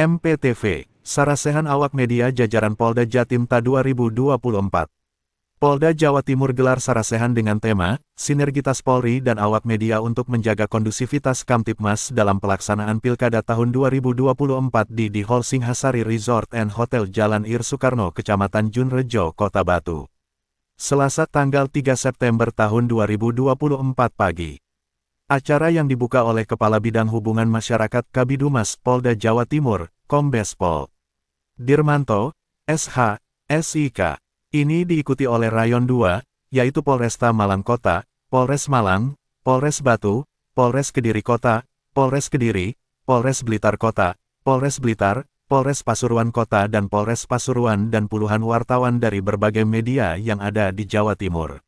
MPTV, Sarasehan Awak Media Jajaran Polda Jatim Ta 2024. Polda Jawa Timur gelar Sarasehan dengan tema, Sinergitas Polri dan Awak Media untuk menjaga kondusivitas Kamtibmas dalam pelaksanaan Pilkada tahun 2024 di Hall Singhasari Resort and Hotel Jalan Ir Soekarno, Kecamatan Junrejo, Kota Batu. Selasa tanggal 3 September tahun 2024 pagi. Acara yang dibuka oleh Kepala Bidang Hubungan Masyarakat Kabidumas Polda Jawa Timur, Kombes Pol Dirmanto, SH, SIK. Ini diikuti oleh Rayon 2, yaitu Polresta Malang Kota, Polres Malang, Polres Batu, Polres Kediri Kota, Polres Kediri, Polres Blitar Kota, Polres Blitar, Polres Pasuruan Kota dan Polres Pasuruan dan puluhan wartawan dari berbagai media yang ada di Jawa Timur.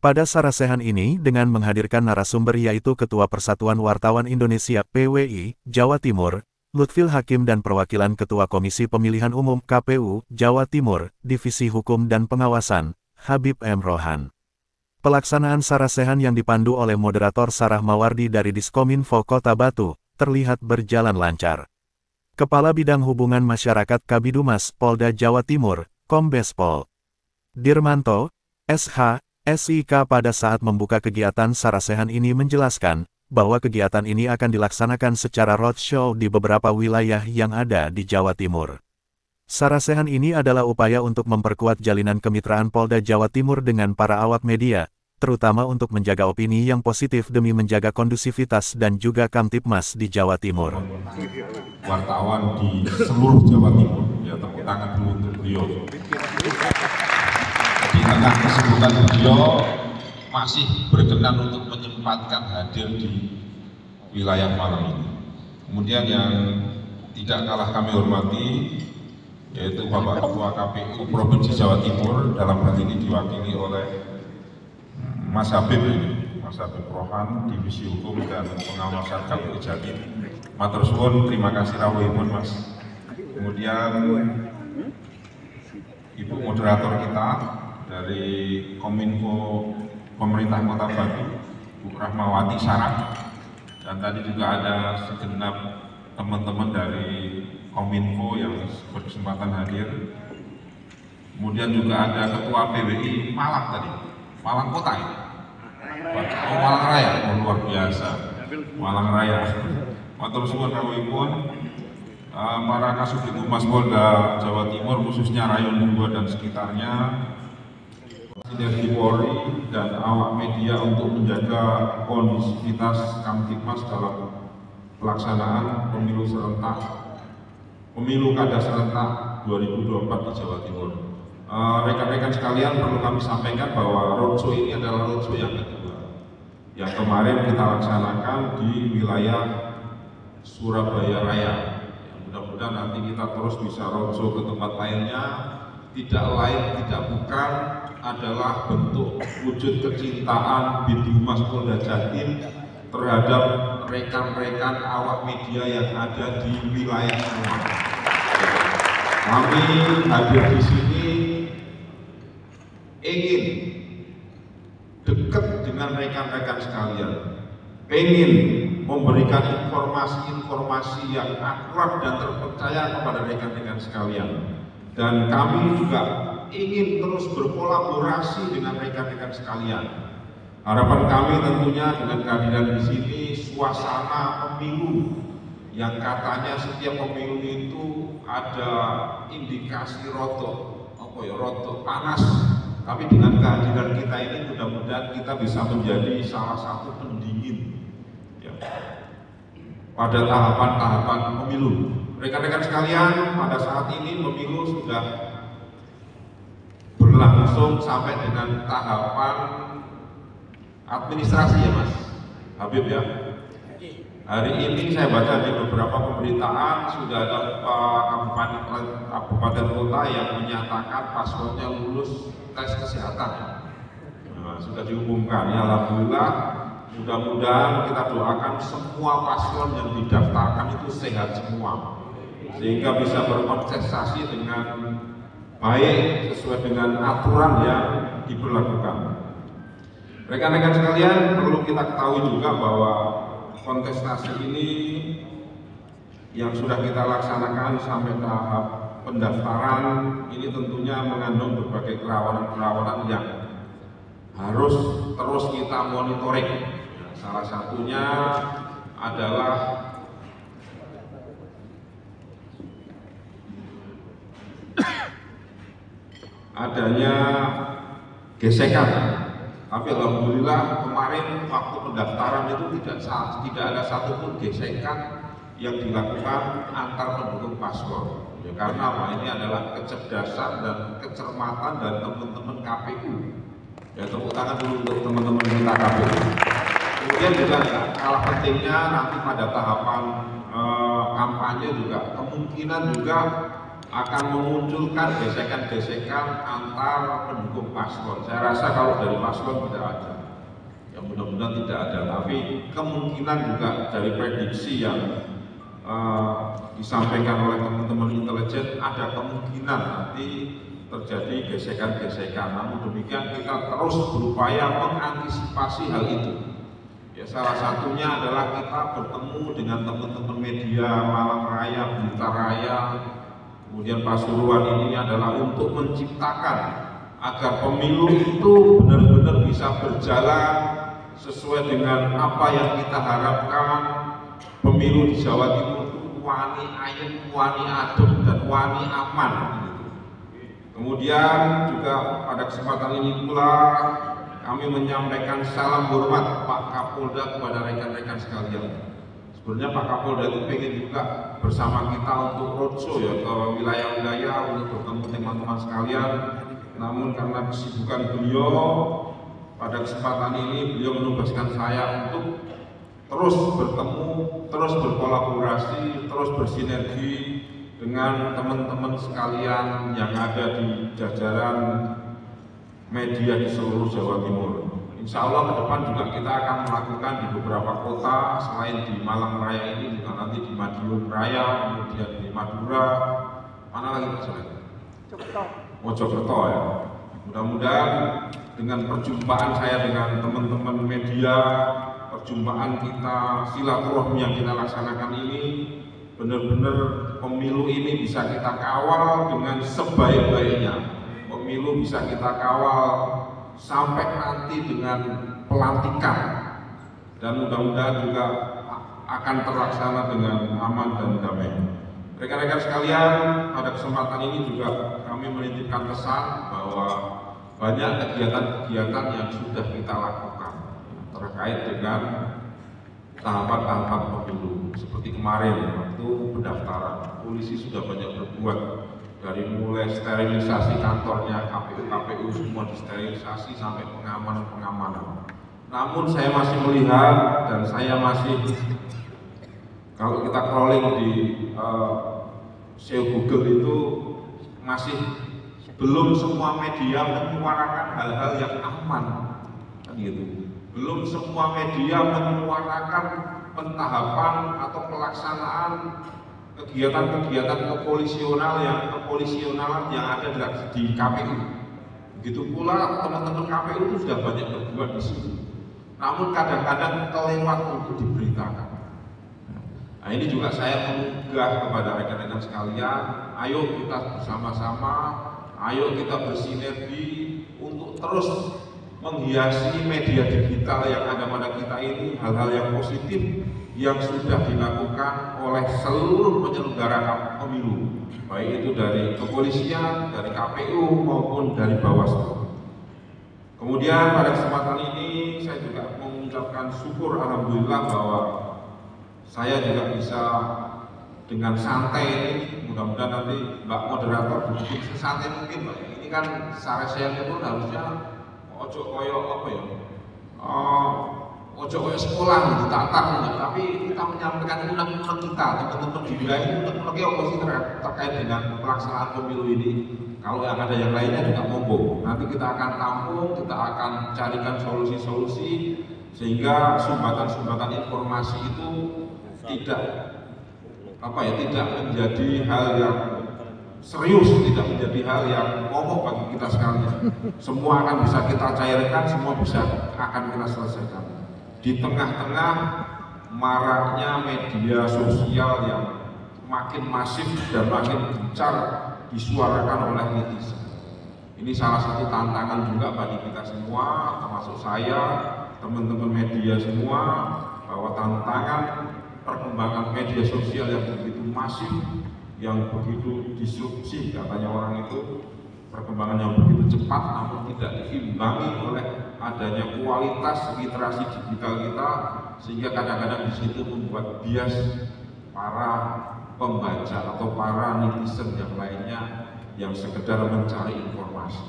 Pada Sarasehan ini dengan menghadirkan narasumber yaitu Ketua Persatuan Wartawan Indonesia PWI, Jawa Timur, Lutfil Hakim dan perwakilan Ketua Komisi Pemilihan Umum KPU, Jawa Timur, Divisi Hukum dan Pengawasan, Habib M. Rohan. Pelaksanaan Sarasehan yang dipandu oleh moderator Sarah Mawardi dari Diskominfo Kota Batu, terlihat berjalan lancar. Kepala Bidang Hubungan Masyarakat Kabidumas Polda Jawa Timur, Kombes Pol Dirmanto, SH, SIK pada saat membuka kegiatan Sarasehan ini menjelaskan, bahwa kegiatan ini akan dilaksanakan secara roadshow di beberapa wilayah yang ada di Jawa Timur. Sarasehan ini adalah upaya untuk memperkuat jalinan kemitraan Polda Jawa Timur dengan para awak media, terutama untuk menjaga opini yang positif demi menjaga kondusivitas dan juga Kamtibmas di Jawa Timur. Wartawan di seluruh Jawa Timur, ya tepuk tangan dulu untuk beliau. Di tengah kesibukan beliau masih berkenan untuk menyempatkan hadir di wilayah Malang ini. Kemudian yang tidak kalah kami hormati yaitu Bapak Ketua KPU Provinsi Jawa Timur, dalam hal ini diwakili oleh Mas Habib Rohan, Divisi Hukum dan Pengawasan KPU Jatim. Matur suwun, terima kasih rawuhipun Mas. Kemudian Ibu moderator kita dari Kominfo Pemerintah Kota Batu, Bu Rahmawati Sarah, dan tadi juga ada segenap teman-teman dari Kominfo yang berkesempatan hadir. Kemudian juga ada Ketua PWI Malang tadi, Malang Kota ya? Oh, Malang Raya, oh, luar biasa, Malang Raya. Matur suwun rawuhipun para Kasubdit Humas Polda Jawa Timur, khususnya Rayon 2 dan sekitarnya, sinergi Polri dan awak media untuk menjaga kondusivitas Kamtibmas dalam pelaksanaan pemilu kada serentak 2024 di Jawa Timur. Rekan-rekan sekalian, perlu kami sampaikan bahwa roadshow ini adalah roadshow yang kedua. Yang kemarin kita laksanakan di wilayah Surabaya Raya. Mudah-mudahan nanti kita terus bisa roadshow ke tempat lainnya. Tidak lain, tidak bukan adalah bentuk wujud kecintaan Bidumas Polda Jatim terhadap rekan-rekan awak media yang ada di wilayah semua. Kami hadir di sini ingin dekat dengan rekan-rekan sekalian, ingin memberikan informasi-informasi yang akurat dan terpercaya kepada rekan-rekan sekalian. Dan kami juga ingin terus berkolaborasi dengan rekan-rekan sekalian. Harapan kami tentunya dengan kehadiran di sini suasana pemilu yang katanya setiap pemilu itu ada indikasi rotok panas. Tapi dengan kehadiran kita ini mudah-mudahan kita bisa menjadi salah satu pendingin ya, pada tahapan-tahapan pemilu. Rekan-rekan sekalian, pada saat ini pemilu sudah berlangsung sampai dengan tahapan administrasi ya Mas Habib ya. Hari ini saya baca di beberapa pemberitaan sudah ada kabupaten kota yang menyatakan paslonnya lulus tes kesehatan. Nah, sudah diumumkan ya, alhamdulillah. Mudah-mudahan kita doakan semua paslon yang didaftarkan itu sehat semua, sehingga bisa berkontestasi dengan baik sesuai dengan aturan yang diberlakukan. Rekan-rekan sekalian, perlu kita ketahui juga bahwa kontestasi ini yang sudah kita laksanakan sampai tahap pendaftaran ini tentunya mengandung berbagai kerawanan-kerawanan yang harus terus kita monitoring. Salah satunya adalah adanya gesekan. Tapi alhamdulillah kemarin waktu pendaftaran itu tidak ada satupun gesekan yang dilakukan antar pendukung paslon. Ya, karena ini adalah kecerdasan dan kecermatan dari teman-teman KPU. Ya, tepuk tangan dulu untuk teman-teman kita KPU. Kemudian juga kalah pentingnya nanti pada tahapan kampanye juga kemungkinan juga akan memunculkan gesekan-gesekan antar pendukung paslon. Saya rasa kalau dari paslon tidak ada, ya mudah-mudahan tidak ada, tapi kemungkinan juga dari prediksi yang disampaikan oleh teman-teman intelijen ada kemungkinan nanti terjadi gesekan-gesekan. Namun demikian kita terus berupaya mengantisipasi hal itu. Ya, salah satunya adalah kita bertemu dengan teman-teman media Malang Raya, Blitar Raya, kemudian Pasuruan ini adalah untuk menciptakan agar pemilu itu benar-benar bisa berjalan sesuai dengan apa yang kita harapkan. Pemilu di Jawa Timur itu wani ayem, wani adem, dan wani aman. Kemudian juga pada kesempatan ini pula kami menyampaikan salam hormat Pak Kapolda kepada rekan-rekan sekalian. Sebenarnya Pak Kapolda itu pengen juga bersama kita untuk roadshow ya ke wilayah-wilayah untuk bertemu teman-teman sekalian. Namun karena kesibukan beliau pada kesempatan ini beliau menugaskan saya untuk terus bertemu, terus berkolaborasi, terus bersinergi dengan teman-teman sekalian yang ada di jajaran media di seluruh Jawa Timur. Insya Allah ke depan juga kita akan melakukan di beberapa kota selain di Malang Raya ini juga nanti di Madiun Raya, kemudian di Madura, mana lagi Pak Solet? Mojokerto ya. Mudah-mudahan dengan perjumpaan saya dengan teman-teman media, perjumpaan kita, silaturahmi yang kita laksanakan ini, benar-benar pemilu ini bisa kita kawal dengan sebaik-baiknya. Pemilu bisa kita kawal sampai nanti dengan pelantikan, dan mudah-mudahan juga akan terlaksana dengan aman dan damai. Rekan-rekan sekalian, pada kesempatan ini juga kami menitipkan pesan bahwa banyak kegiatan-kegiatan yang sudah kita lakukan terkait dengan tahapan-tahapan pemilu. Seperti kemarin waktu pendaftaran, polisi sudah banyak berbuat, dari mulai sterilisasi kantornya KPU semua disterilisasi sampai pengamanan. Namun saya masih melihat dan saya masih, kalau kita crawling di SEO Google itu masih belum semua media menyuarakan hal-hal yang aman, kan gitu. Belum semua media menyuarakan pentahapan atau pelaksanaan kegiatan-kegiatan kepolisionalan yang ada di KPU. Begitu pula teman-teman KPU itu sudah banyak berbuat di sini. Namun kadang-kadang kelewat untuk diberitakan. Nah, ini juga saya menggugah kepada rekan-rekan sekalian, ayo kita bersama-sama, ayo kita bersinergi untuk terus menghiasi media digital yang ada pada kita ini hal-hal yang positif yang sudah dilakukan oleh seluruh penyelenggara pemilu, baik itu dari kepolisian, dari KPU maupun dari Bawaslu. Kemudian pada kesempatan ini saya juga mengucapkan syukur alhamdulillah bahwa saya juga bisa dengan santai ini, mudah-mudahan nanti Mbak moderator bikin sesantai mungkin Mbak. Ini kan Saresian itu harusnya ojo koyo apa ya? Ojo koyo sekolah gitu, tak, tapi kita menyampaikan unek-unek kita, teman-teman di wilayah ini unek-uneknya apa sih terkait dengan pelaksanaan pemilu ini. Kalau yang ada yang lainnya juga monggo. Nanti kita akan tampung, kita akan carikan solusi-solusi sehingga sumbatan-sumbatan informasi itu tidak menjadi hal yang serius, tidak menjadi hal yang momok bagi kita sekalian. Semua akan bisa kita cairkan, semua akan kita selesaikan. Di tengah-tengah maraknya media sosial yang makin masif dan makin gencar disuarakan oleh netizen. Ini salah satu tantangan juga bagi kita semua, termasuk saya, teman-teman media semua, bahwa tantangan perkembangan media sosial yang begitu masif, yang begitu disrupsi, katanya orang itu, perkembangan yang begitu cepat namun tidak diimbangi oleh adanya kualitas literasi digital kita, sehingga kadang-kadang di situ membuat bias para pembaca atau para netizen yang lainnya yang sekedar mencari informasi.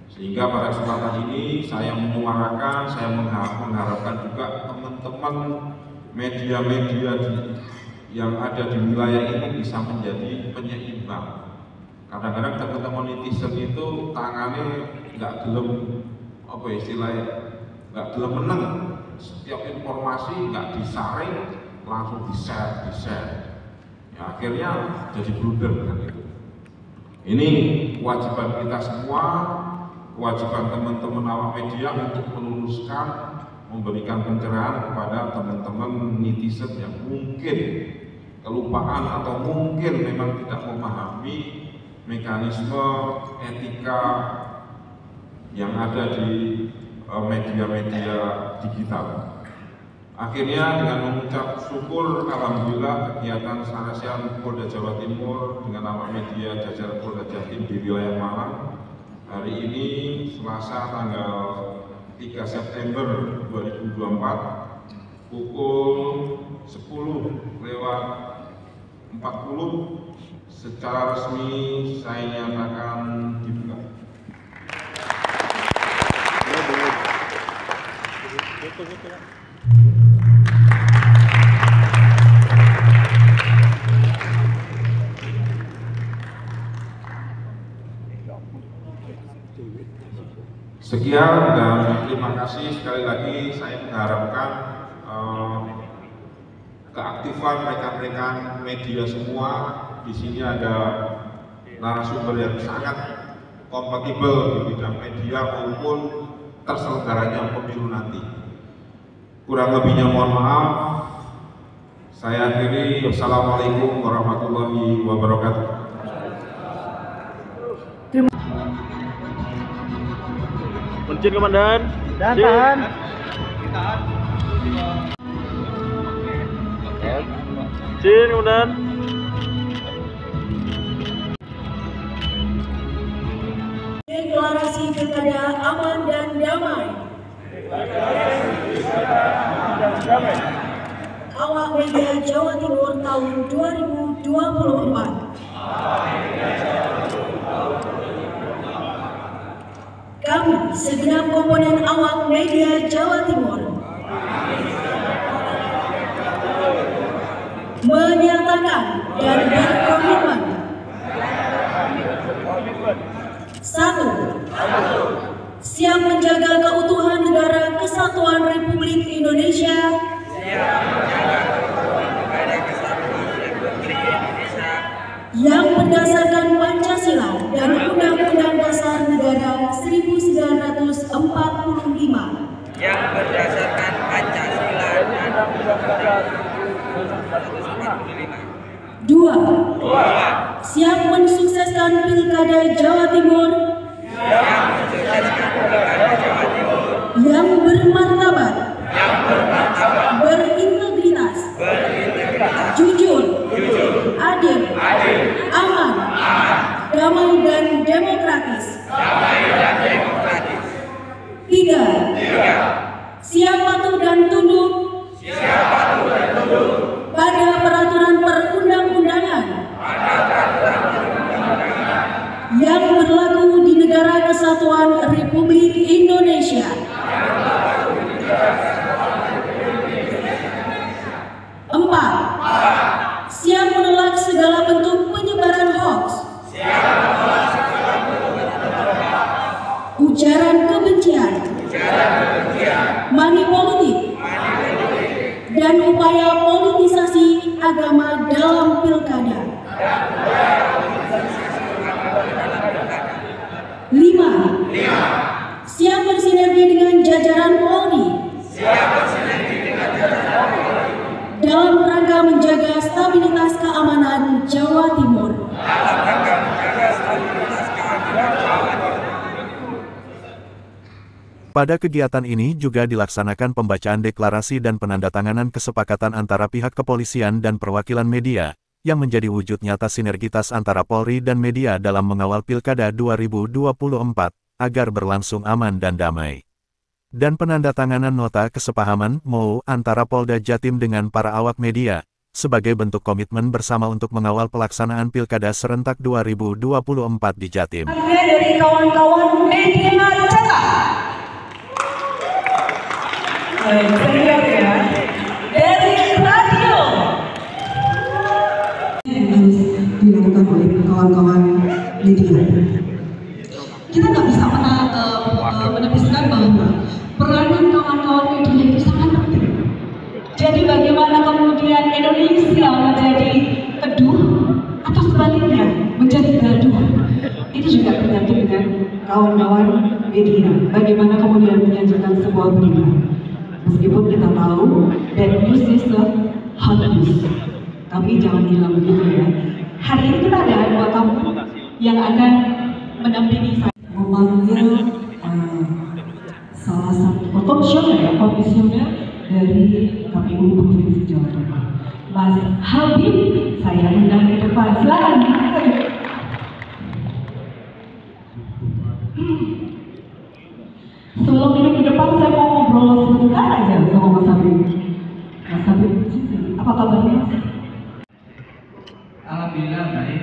Sehingga pada kesempatan ini saya menyuarakan, saya mengharapkan juga teman-teman media-media yang ada di wilayah ini bisa menjadi penyeimbang. Kadang-kadang teman-teman netizen itu tangannya nggak gelem, apa istilahnya, nggak gelem meneng. Setiap informasi nggak disaring, langsung di-share. Ya, akhirnya jadi blunder kan itu. Ini kewajiban kita semua, kewajiban teman-teman awak media untuk meluruskan, memberikan pencerahan kepada teman-teman netizen yang mungkin kelupaan atau mungkin memang tidak memahami mekanisme etika yang ada di media-media digital. Akhirnya dengan mengucap syukur, alhamdulillah kegiatan Sarasehan Polda Jawa Timur dengan awak media jajaran Polda Jatim di wilayah Malang hari ini Selasa tanggal 3 September 2024 pukul 10:40 secara resmi saya nyatakan dibuka. Sekian dan terima kasih sekali lagi. Saya mengharapkan keaktifan rekan-rekan media semua. Di sini ada narasumber yang sangat kompatibel di bidang media maupun terselenggaranya pemilu nanti. Kurang lebihnya mohon maaf. Saya akhiri. Wassalamualaikum warahmatullahi wabarakatuh. Izin Komandan. Tahan. Izin Komandan. Deklarasi Pilkada aman dan damai. Awak Media Jawa Timur tahun 2024. Kami segenap komponen awak media Jawa Timur menyatakan dan berkomitmen 1. Siap menjaga keutuhan negara kesatuan Republik Indonesia yang berdasarkan Pancasila dan Undang-Undang Dasar Negara 1945 yang berdasarkan Pancasila dan Undang-Undang 1945. 2. Siap mensukseskan Pilkada Jawa Timur yang bermartabat, berintegritas, jujur, adil, aman, damai dan demokratis. 3. Siap patuh dan tunduk pada peraturan perundang-undangan yang berlaku di negara kesatuan Republik Jawa Timur. Pada kegiatan ini juga dilaksanakan pembacaan deklarasi dan penandatanganan kesepakatan antara pihak kepolisian dan perwakilan media, yang menjadi wujud nyata sinergitas antara Polri dan media dalam mengawal Pilkada 2024, agar berlangsung aman dan damai. Dan penandatanganan nota kesepahaman MOU antara Polda Jatim dengan para awak media, sebagai bentuk komitmen bersama untuk mengawal pelaksanaan Pilkada serentak 2024 di Jatim. Dari kawan-kawan media cetak. Baik, ya. Dari radio. Harus dilakukan oleh kawan-kawan media. Kita nggak bisa menepiskan bahwa peranan kawan-kawan media itu sangat penting. Jadi bagaimana kemudian Indonesia menjadi teduh atau sebaliknya menjadi gaduh, itu juga tergantung dengan kawan-kawan media. Bagaimana kemudian menyajikan sebuah berita. Meskipun kita tahu bad news is the hot news, tapi jangan hilang begitu ya. Hari ini kita ada dua tamu yang akan mendampingi saya memanggil salah satu komisioner dari KPU Provinsi Jawa Timur, Mas Habib. Saya undang ke depan. Silakan. Sebelum ini ke depan saya mau ngobrol sebentar aja sama Mas Habib. Mas Habib, apa kabarnya? Alhamdulillah baik.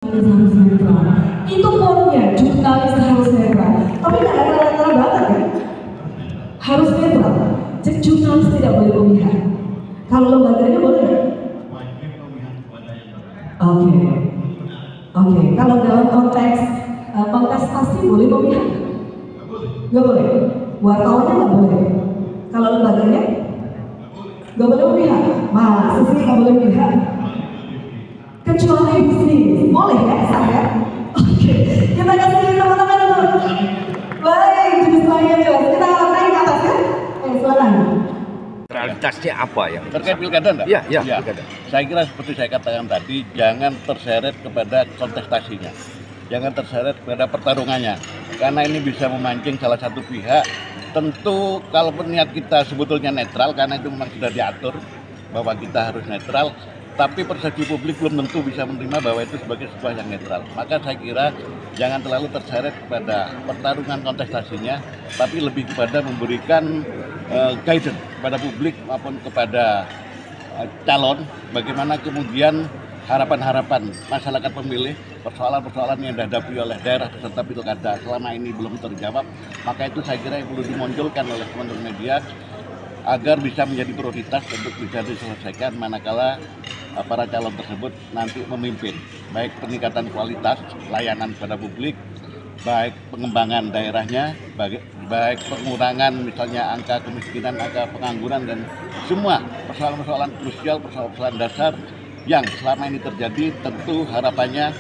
Harus netral. Itu poinnya, jurnalis harus netral. Tapi nggak ada netral banget kan? Harus netral. Jadi jurnalis tidak boleh memihak. Kalau lembaganya boleh? Oke. Kalau dalam konteks kontestasi boleh memihak? Nggak boleh. Wartawannya nggak boleh. Kalau lembaganya nggak boleh memihak. Mas, sih nggak boleh memihak. Kecuali bisnis, boleh ya saya? Oke, kita kasih teman-teman dulu. Baik, jenis lainnya jelas. Kita naik ke atas ya. Silakan. Realitasnya apa yang terkait pilkada enggak? Ya, Pilkada. Saya kira seperti saya katakan tadi, jangan terseret kepada kontestasinya. Jangan terseret kepada pertarungannya. Karena ini bisa memancing salah satu pihak. Tentu kalau niat kita sebetulnya netral, karena itu memang sudah diatur bahwa kita harus netral. Tapi persepsi publik belum tentu bisa menerima bahwa itu sebagai sebuah yang netral. Maka saya kira jangan terlalu terseret kepada pertarungan kontestasinya, tapi lebih kepada memberikan guidance kepada publik maupun kepada calon, bagaimana kemudian harapan-harapan masyarakat pemilih, persoalan-persoalan yang dihadapi oleh daerah peserta pilkada selama ini belum terjawab. Maka itu saya kira yang perlu dimunculkan oleh teman-teman media agar bisa menjadi prioritas untuk bisa diselesaikan manakala para calon tersebut nanti memimpin, baik peningkatan kualitas layanan kepada publik, baik pengembangan daerahnya, baik pengurangan misalnya angka kemiskinan, angka pengangguran, dan semua persoalan-persoalan krusial, persoalan dasar yang selama ini terjadi. Tentu harapannya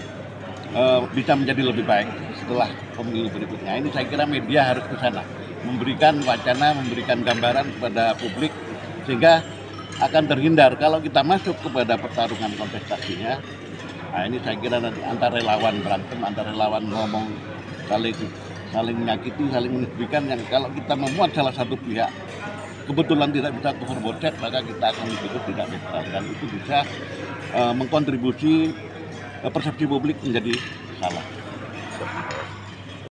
bisa menjadi lebih baik setelah pemilu berikutnya. Ini saya kira media harus ke sana, memberikan wacana, memberikan gambaran kepada publik, sehingga akan terhindar kalau kita masuk kepada pertarungan kontestasinya. Nah, ini saya kira nanti antar relawan berantem, antar relawan ngomong, saling menyakiti, saling menisbikan, yang kalau kita memuat salah satu pihak kebetulan tidak bisa cover boset, maka kita akan disebut tidak netral, dan itu bisa mengkontribusi persepsi publik menjadi salah.